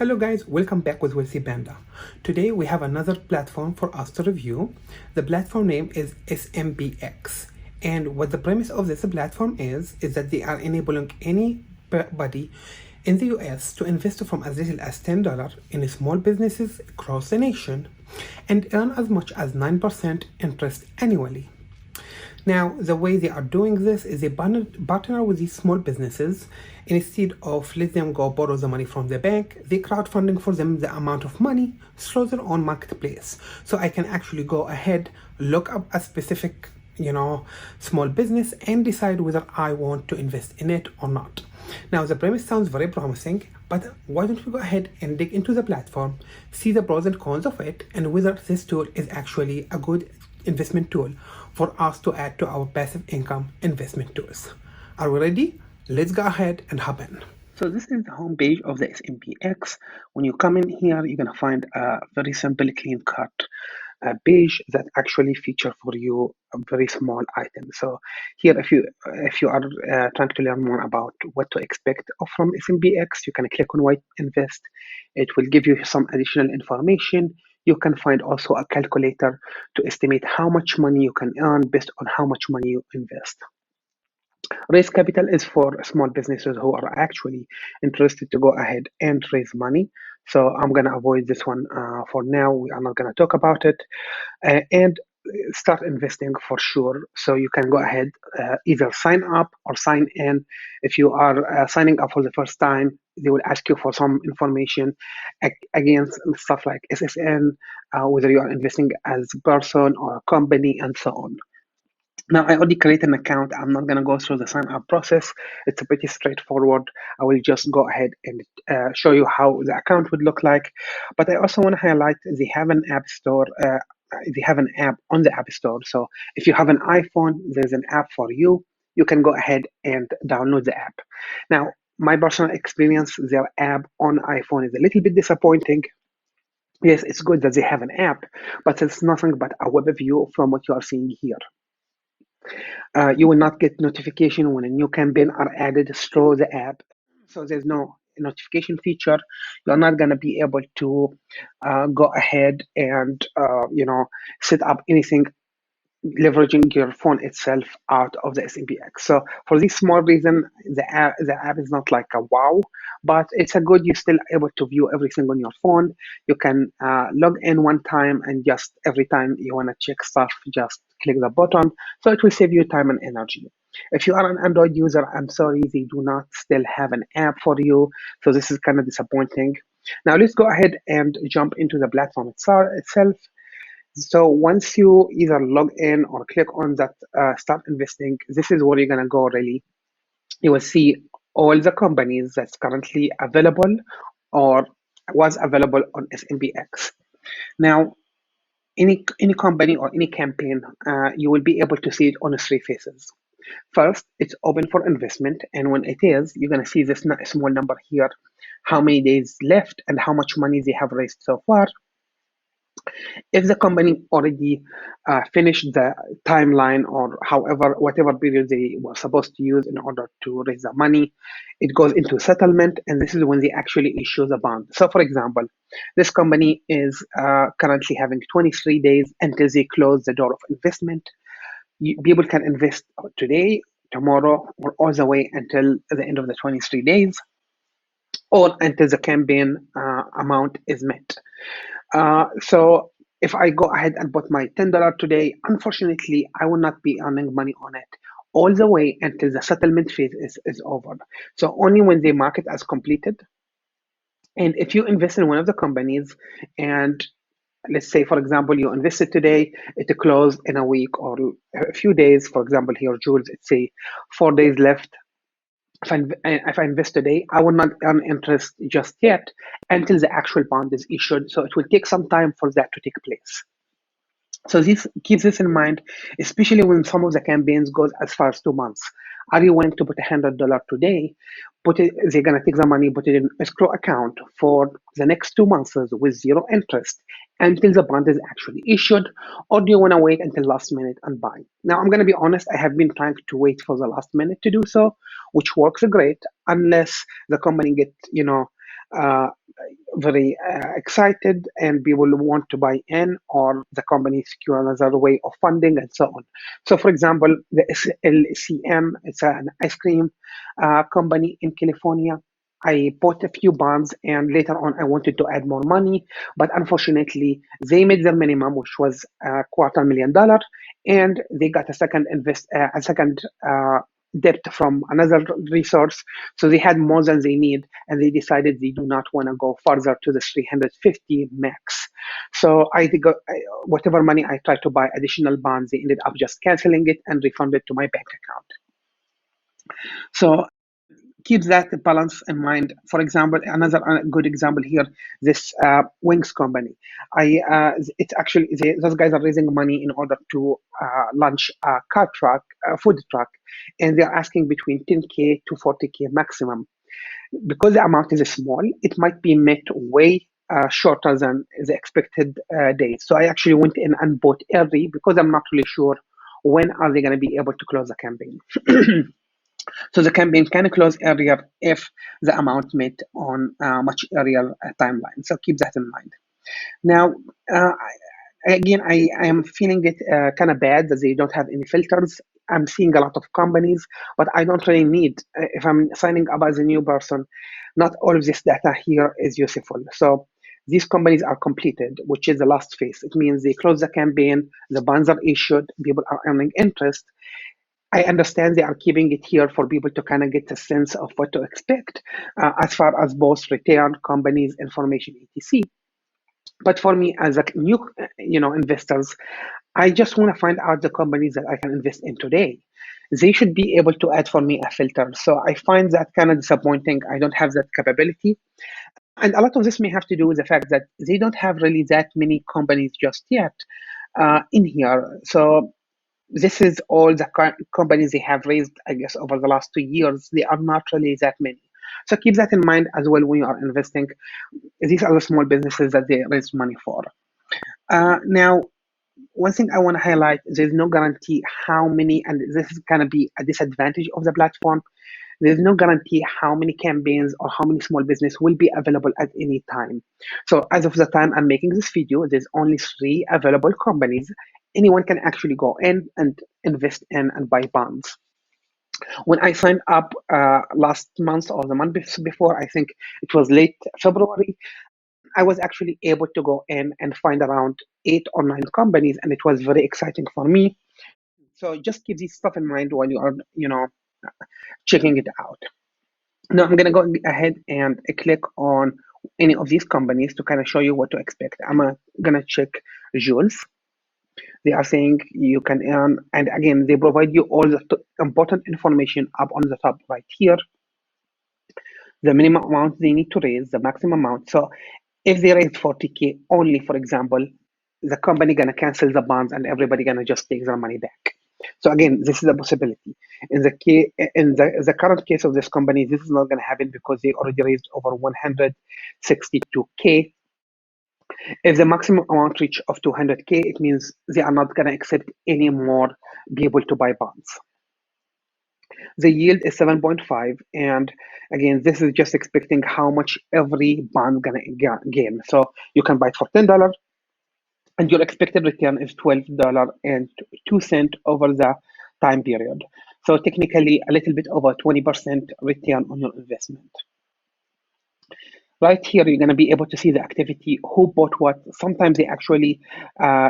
Hello guys, welcome back with Wealthy Panda. Today we have another platform for us to review. The platform name is SMBX, and what the premise of this platform is that they are enabling anybody in the US to invest from as little as $10 in small businesses across the nation and earn as much as 9% interest annually. Now, the way they are doing this is they partner with these small businesses. Instead of let them go borrow the money from the bank, they crowdfunding for them the amount of money through their own marketplace. So I can actually go ahead, look up a specific, small business and decide whether I want to invest in it or not. Now, the premise sounds very promising, but why don't we go ahead and dig into the platform, see the pros and cons of it, and whether this tool is actually a good investment tool for us to add to our passive income investment tools. Are we ready? Let's go ahead and hop in. So this is the home page of the SMBX. When you come in here, you're gonna find a very simple, clean-cut page that actually feature for you a very small item. So here, if you are trying to learn more about what to expect from SMBX, you can click on White Invest. It will give you some additional information. You can find also a calculator to estimate how much money you can earn based on how much money you invest. Raise capital is for small businesses who are actually interested to go ahead and raise money. So I'm going to avoid this one for now. We are not going to talk about it. And start investing for sure. So you can go ahead, either sign up or sign in. If you are signing up for the first time, they will ask you for some information against stuff like SSN, whether you are investing as a person or a company, and so on. Now, I already created an account. I'm not going to go through the sign up process. It's a pretty straightforward. I will just go ahead and show you how the account would look like. But I also want to highlight they have an app store. They have an app on the App Store. So if you have an iPhone, there's an app for you. You can go ahead and download the app. Now, my personal experience, their app on iPhone is a little bit disappointing. Yes, it's good that they have an app, but it's nothing but a web view from what you are seeing here. You will not get notification when a new campaign are added through the app. So there's no notification feature. You're not going to be able to go ahead and set up anything leveraging your phone itself out of the SMBX. So for this small reason, the app is not like a wow, but it's a good. You're still able to view everything on your phone. You can log in one time, and just every time you want to check stuff, just click the button. So it will save you time and energy. If you are an Android user, I'm sorry, they do not still have an app for you. So this is kind of disappointing. Now let's go ahead and jump into the platform itself. So once you either log in or click on that start investing, this is where you're gonna go really. You will see all the companies that's currently available or was available on SMBX. Now, any company or any campaign, you will be able to see it on three phases. First, it's open for investment, and when it is, you're gonna see this small number here, how many days left and how much money they have raised so far. If the company already finished the timeline or whatever period they were supposed to use in order to raise the money, it goes into settlement, and this is when they actually issue the bond. So for example, this company is currently having 23 days until they close the door of investment. People can invest today, tomorrow, or all the way until the end of the 23 days, or until the campaign amount is met. So if I go ahead and put my $10 today, unfortunately, I will not be earning money on it all the way until the settlement phase is over. So only when they mark it as completed. And if you invest in one of the companies, and let's say, for example, you invested today, it closed in a week or a few days. For example, here, Jules, it's say 4 days left. If I invest today, I will not earn interest just yet until the actual bond is issued. So it will take some time for that to take place. So this keeps this in mind, especially when some of the campaigns goes as far as 2 months. Are you willing to put $100 today? They're gonna take the money, put it in escrow account for the next 2 months with zero interest until the bond is actually issued, or do you want to wait until last minute and buy? Now I'm gonna be honest, I have been trying to wait for the last minute to do so, which works great unless the company get uh, very excited and people want to buy in, or the company secure another way of funding and so on. So for example, the SLCM, it's an ice cream company in California. I bought a few bonds and later on I wanted to add more money, but unfortunately they made their minimum, which was $250,000, and they got a second debt from another resource. So they had more than they need, and they decided they do not want to go further to the 350 max. So whatever money I tried to buy additional bonds, they ended up just canceling it and refunded to my bank account. So keep that balance in mind. For example, another good example here, this Wings company. It's actually those guys are raising money in order to launch a food truck, and they're asking between 10K to 40K maximum. Because the amount is small, it might be met way shorter than the expected date. So I actually went in and bought early because I'm not really sure when are they going to be able to close the campaign. So the campaign can close earlier if the amount met on a much earlier timeline. So keep that in mind. Now, again, I am feeling it kind of bad that they don't have any filters. I'm seeing a lot of companies, but I don't really need, if I'm signing up as a new person, not all of this data here is useful. So these companies are completed, which is the last phase. It means they close the campaign, the bonds are issued, people are earning interest. I understand they are keeping it here for people to kind of get a sense of what to expect as far as both return, companies, information, etc. But for me, as a new, investors, I just want to find out the companies that I can invest in today. They should be able to add for me a filter. So I find that kind of disappointing. I don't have that capability. And a lot of this may have to do with the fact that they don't have really that many companies just yet in here. So this is all the companies they have raised, I guess, over the last 2 years. They are not really that many. So keep that in mind as well when you are investing. These are the small businesses that they raise money for. Now, one thing I want to highlight, there's no guarantee how many, and this is going to be a disadvantage of the platform. There's no guarantee how many campaigns or how many small business will be available at any time. So as of the time I'm making this video, there's only 3 available companies. Anyone can actually go in and invest in and buy bonds. When I signed up last month or the month before, I think it was late February, I was actually able to go in and find around 8 or 9 companies, and it was very exciting for me. So just keep this stuff in mind while you are, checking it out. Now I'm gonna go ahead and click on any of these companies to kind of show you what to expect. I'm gonna check Jules. They are saying you can earn, and again, they provide you all the important information up on the top right here. The minimum amount they need to raise, the maximum amount. So if they raise 40K only, for example, the company gonna cancel the bonds and everybody gonna just take their money back. So again, this is a possibility. In the current case of this company, this is not gonna happen because they already raised over 162K. If the maximum amount reach of 200K, it means they are not gonna accept any more people to buy bonds. The yield is 7.5, and again, this is just expecting how much every bond gonna gain. So you can buy it for $10, and your expected return is $12.02 over the time period. So technically, a little bit over 20% return on your investment. Right here, you're going to be able to see the activity, who bought what. Sometimes they actually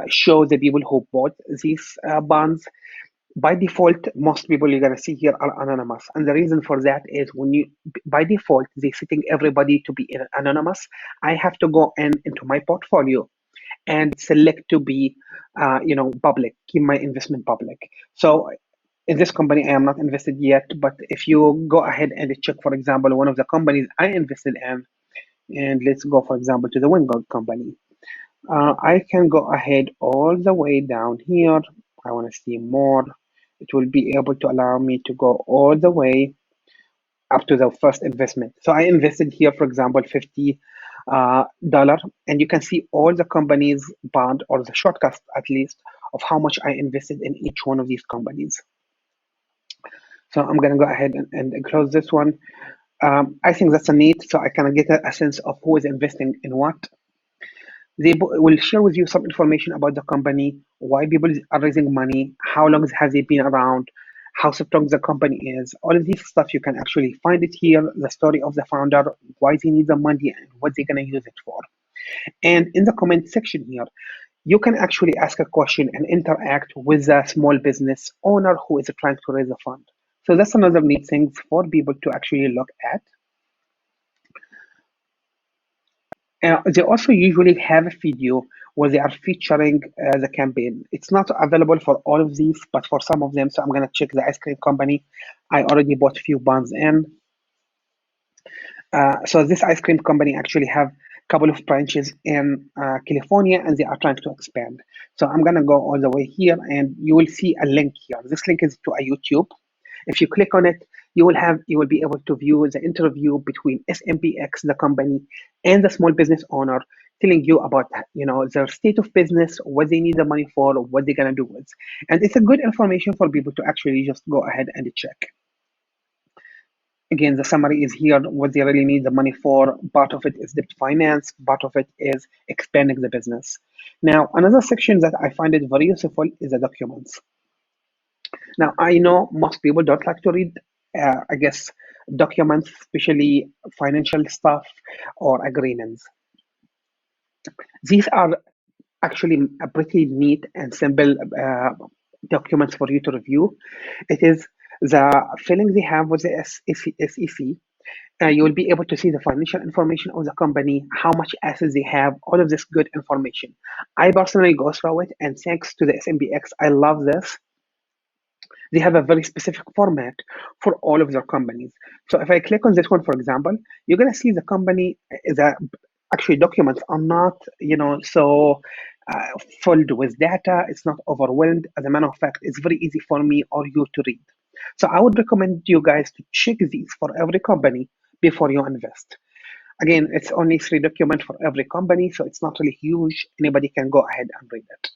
show the people who bought these bonds. By default, most people you're going to see here are anonymous. And the reason for that is by default, they're setting everybody to be anonymous. I have to go into my portfolio and select to be, public, keep my investment public. So in this company, I am not invested yet, but if you go ahead and check, for example, one of the companies I invested in, and let's go, for example, to the Wingold company. I can go ahead all the way down here. I want to see more. It will be able to allow me to go all the way up to the first investment. So I invested here, for example, $50, and you can see all the companies bond, or the shortcut at least, of how much I invested in each one of these companies. So I'm going to go ahead and close this one. I think that's a neat, so I can get a sense of who is investing in what. They will share with you some information about the company, why people are raising money, how long has they been around, how strong the company is. All of this stuff you can actually find it here. The story of the founder, why they need the money, and what they're gonna use it for. And in the comment section here, you can actually ask a question and interact with the small business owner who is trying to raise a fund. So that's another neat thing for people to actually look at. They also usually have a video where they are featuring the campaign. It's not available for all of these, but for some of them. So I'm going to check the ice cream company. I already bought a few buns in. So this ice cream company actually have a couple of branches in California, and they are trying to expand. So I'm going to go all the way here, and you will see a link here. This link is to a YouTube. If you click on it, you will be able to view the interview between SMBX, the company, and the small business owner, telling you about their state of business, what they need the money for, what they're gonna do with. And it's a good information for people to actually just go ahead and check. Again, the summary is here, what they really need the money for. Part of it is debt finance, part of it is expanding the business. Now, another section that I find it very useful is the documents. Now, I know most people don't like to read, I guess, documents, especially financial stuff or agreements. These are actually a pretty neat and simple documents for you to review. It is the filling they have with the SEC. You will be able to see the financial information of the company, how much assets they have, all of this good information. I personally go through it, and thanks to the SMBX, I love this. They have a very specific format for all of their companies. So if I click on this one, for example, you're going to see the company, the actually documents are not, so filled with data. It's not overwhelmed. As a matter of fact, it's very easy for me or you to read. So I would recommend you guys to check these for every company before you invest. Again, it's only 3 documents for every company, so it's not really huge. Anybody can go ahead and read it.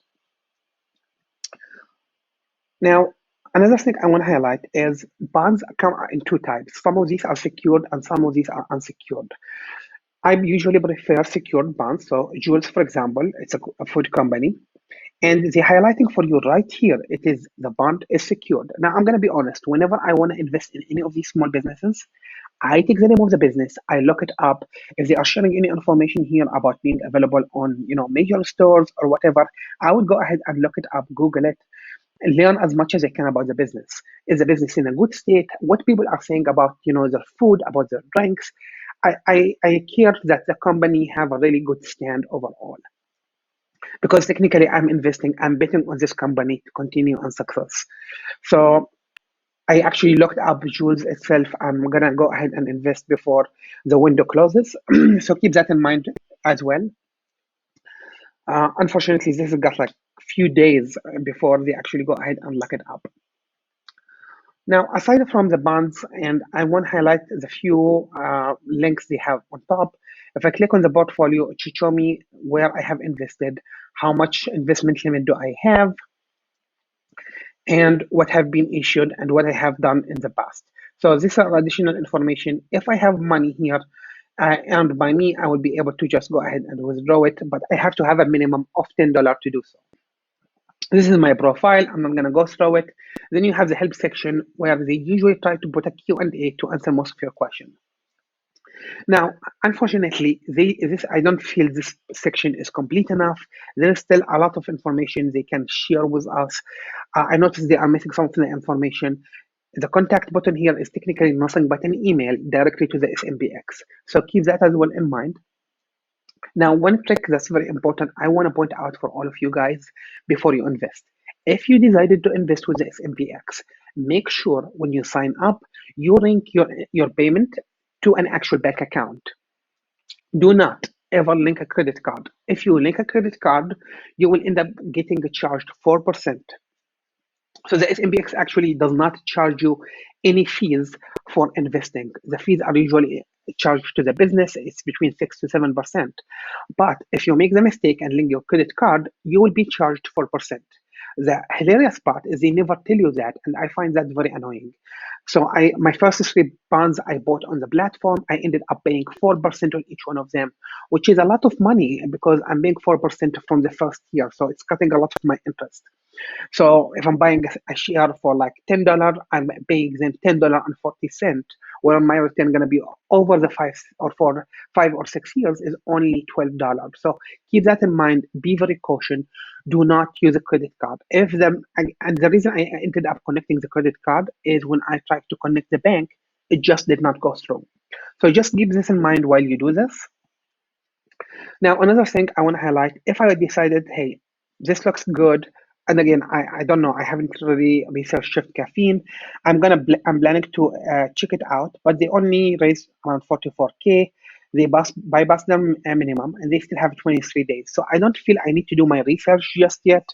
Now, another thing I want to highlight is bonds come in 2 types. Some of these are secured and some of these are unsecured. I usually prefer secured bonds. So Jules, for example, it's a food company. And the highlighting for you right here, it is the bond is secured. Now, I'm going to be honest. Whenever I want to invest in any of these small businesses, I take the name of the business, I look it up. If they are sharing any information here about being available on, major stores or whatever, I would go ahead and look it up, Google it, and learn as much as I can about the business. Is the business in a good state? What people are saying about, their food, about their drinks. I care that the company have a really good stand overall. Because technically I'm betting on this company to continue on success. So I actually looked up Jules itself. I'm gonna go ahead and invest before the window closes. So keep that in mind as well. Unfortunately, this has got like a few days before they actually go ahead and lock it up. Now, aside from the bonds, and I want to highlight the few links they have on top. If I click on the portfolio, it should show me where I have invested, how much investment limit do I have, and what have been issued and what I have done in the past. So these are additional information. If I have money here earned by me, I will be able to just go ahead and withdraw it, but I have to have a minimum of $10 to do so. This is my profile. I'm not going to go through it. Then you have the help section where they usually try to put a Q&A to answer most of your questions. Now, unfortunately, I don't feel this section is complete enough. There is still a lot of information they can share with us. I noticed they are missing some of the information. The contact button here is technically nothing but an email directly to the SMBX. So keep that as well in mind. Now, one trick that's very important, I want to point out for all of you guys before you invest. If you decided to invest with the SMBX, make sure when you sign up, you link your payment to an actual bank account. Do not ever link a credit card. If you link a credit card, you will end up getting charged 4%. So the SMBX actually does not charge you any fees for investing. The fees are usually charged to the business. It's between 6 to 7%. But if you make the mistake and link your credit card, you will be charged 4%. The hilarious part is they never tell you that, and I find that very annoying. So my first three bonds I bought on the platform, I ended up paying 4% on each one of them, which is a lot of money because I'm paying 4% from the first year. So it's cutting a lot of my interest. So if I'm buying a share for like $10, I'm paying them $10.40, where my return gonna be over the 5 or 6 years is only $12. So keep that in mind. Be very cautious. Do not use a credit card. If them and the reason I ended up connecting the credit card is when I tried to connect the bank, it just did not go through. So just keep this in mind while you do this. Now, another thing I want to highlight, if I decided, hey, this looks good, and again, I don't know, I haven't really researched Shift Caffeine. I'm planning to check it out, but they only raised around 44K. They bypass them a minimum, and they still have 23 days. So I don't feel I need to do my research just yet.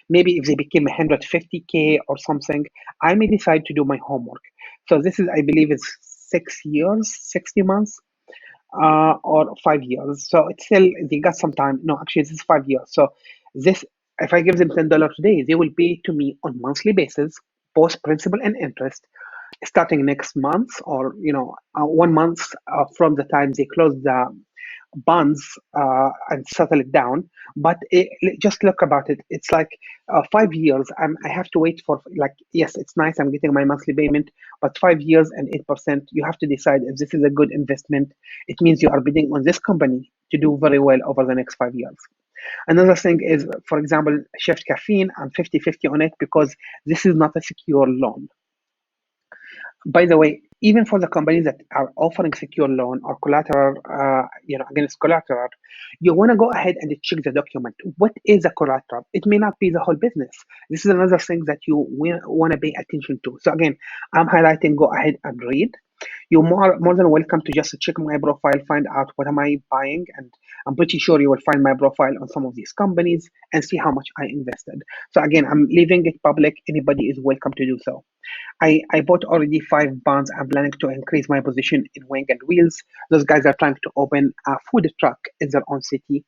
Maybe if they became 150K or something, I may decide to do my homework. So this is, I believe, is 6 years, 60 months or 5 years. So it's still they got some time. No, actually, this is 5 years. So this, if I give them $10 today, they will pay to me on monthly basis, both principal and interest, starting next month or 1 month from the time they close the bonds and settle it down. But just look about it. It's like 5 years. I have to wait for like yes, it's nice. I'm getting my monthly payment, but 5 years and 8%. You have to decide if this is a good investment. It means you are bidding on this company to do very well over the next 5 years. Another thing is, for example, Shift Caffeine. I'm 50-50 on it because this is not a secure loan. By the way, even for the companies that are offering secure loan or collateral, against collateral, you want to go ahead and check the document. What is a collateral? It may not be the whole business. This is another thing that you want to pay attention to. So again, I'm highlighting. Go ahead and read. You're more than welcome to just check my profile, find out what am I buying, and I'm pretty sure you will find my profile on some of these companies and see how much I invested. So again, I'm leaving it public. Anybody is welcome to do so. I bought already 5 bonds. I'm planning to increase my position in Wing and Wheels. Those guys are trying to open a food truck in their own city.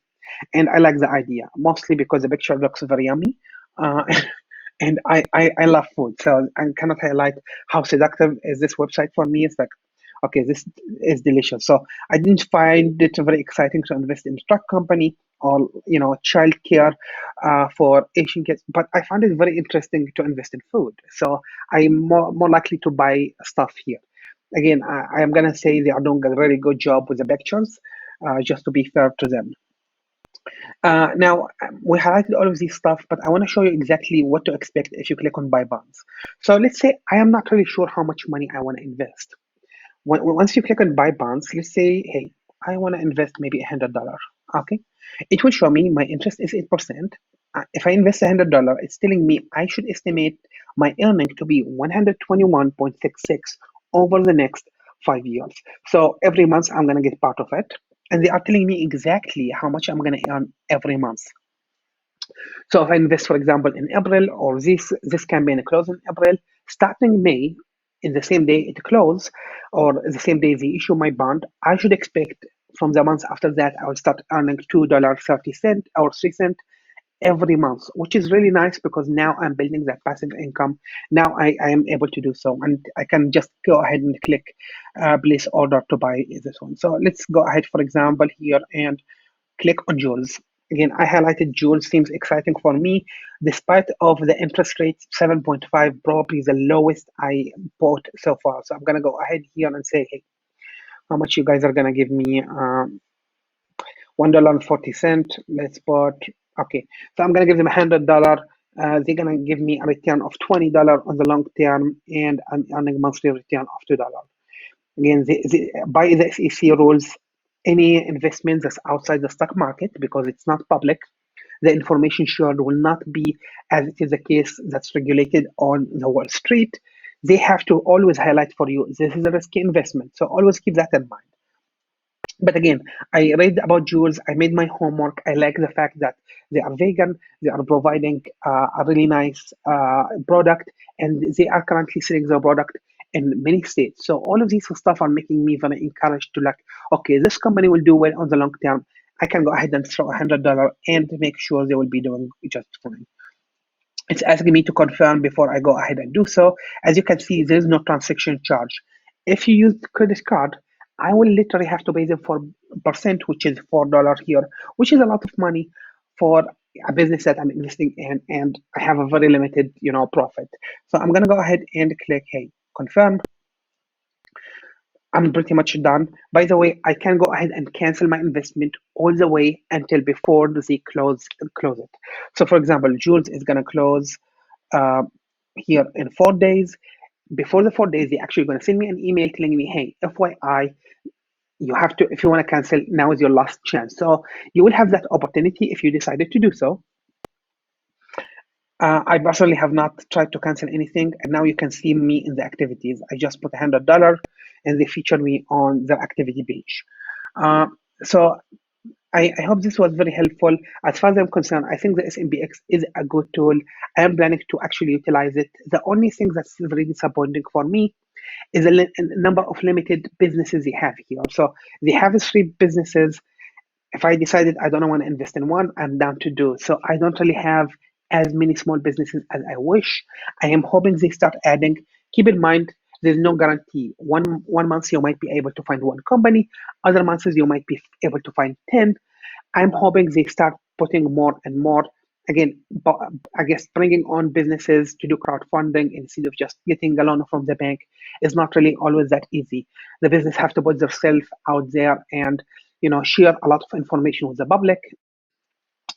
And I like the idea, mostly because the picture looks very yummy. Uh, and I love food. So I cannot highlight how seductive is this website for me. It's like, okay, this is delicious. So I didn't find it very exciting to invest in a truck company or childcare for Asian kids, but I found it very interesting to invest in food. So I'm more likely to buy stuff here. Again, I am gonna say they are doing a really good job with the pictures, just to be fair to them. Now, we highlighted all of these stuff, but I want to show you exactly what to expect if you click on buy bonds. So let's say I am not really sure how much money I want to invest. Once you click on buy bonds, let's say, hey, I want to invest maybe $100. Okay, it will show me my interest is 8%. If I invest $100, it's telling me I should estimate my earning to be 121.66 over the next 5 years. So every month I'm gonna get part of it, and they are telling me exactly how much I'm gonna earn every month. So if I invest, for example, in April, or this campaign close in April, starting May, in the same day it close, or the same day they issue my bond, I should expect from the months after that I will start earning $2.30 or 3 cents every month, which is really nice because now I'm building that passive income. Now I am able to do so, and I can just go ahead and click place order to buy this one. So let's go ahead, for example, here and click on Jules. Again, I highlighted Jules, seems exciting for me. Despite of the interest rate, 7.5, probably the lowest I bought so far. So I'm gonna go ahead here and say, hey, how much you guys are gonna give me? $1.40. Let's put, okay. So I'm gonna give them $100. They're gonna give me a return of $20 on the long term, and I'm earning monthly return of $2. Again, by the SEC rules, any investment that's outside the stock market, because it's not public, the information shared will not be as it is the case that's regulated on the Wall Street. They have to always highlight for you this is a risky investment. So always keep that in mind. But again, I read about Jules. I made my homework. I like the fact that they are vegan. They are providing a really nice product, and they are currently selling the product in many states. So all of these stuff are making me very encouraged to like, okay, this company will do well on the long term. I can go ahead and throw $100 and make sure they will be doing just fine. It's asking me to confirm before I go ahead and do so. As you can see, there is no transaction charge. If you use the credit card, I will literally have to pay them for percent, which is $4 here, which is a lot of money for a business that I'm investing in, and I have a very limited, profit. So I'm gonna go ahead and click, hey, confirm. I'm pretty much done. By the way, I can go ahead and cancel my investment all the way until before they close it. So, for example, Jules is gonna close uh, here in 4 days. Before the 4 days, they're actually gonna send me an email telling me, "Hey, FYI, you have to if you want to cancel, now is your last chance." So you will have that opportunity if you decided to do so. I personally have not tried to cancel anything, and now you can see me in the activities. I just put $100, and they featured me on the activity page. Uh, so I hope this was very helpful. As far as I'm concerned, I think the SMBX is a good tool. I am planning to actually utilize it. The only thing that's very disappointing for me is a number of limited businesses they have here. So they have 3 businesses. If I decided I don't want to invest in one, I'm down to do. So I don't really have as many small businesses as I wish. I am hoping they start adding. Keep in mind, there's no guarantee. One month you might be able to find one company, other months you might be able to find 10. I'm hoping they start putting more and more. Again, I guess bringing on businesses to do crowdfunding instead of just getting a loan from the bank is not really always that easy. The business have to put themselves out there and share a lot of information with the public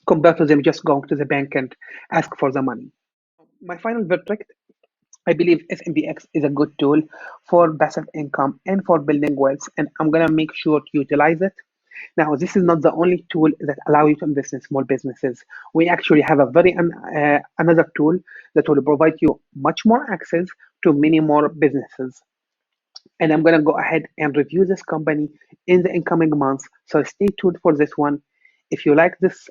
compared to them just going to the bank and ask for the money. My final verdict: I believe SMBX is a good tool for passive income and for building wealth, and I'm gonna make sure to utilize it. Now, this is not the only tool that allow you to invest in small businesses. We actually have a another tool that will provide you much more access to many more businesses. And I'm gonna go ahead and review this company in the incoming months. So stay tuned for this one. If you like this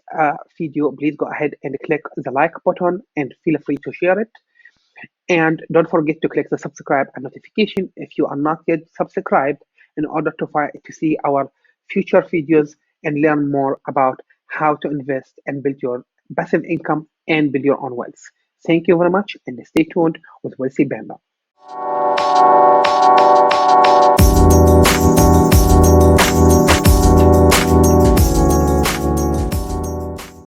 video, please go ahead and click the like button and feel free to share it. And don't forget to click the subscribe and notification if you are not yet subscribed in order to see our future videos and learn more about how to invest and build your passive income and build your own wealth. Thank you very much and stay tuned with Wealthy Panda.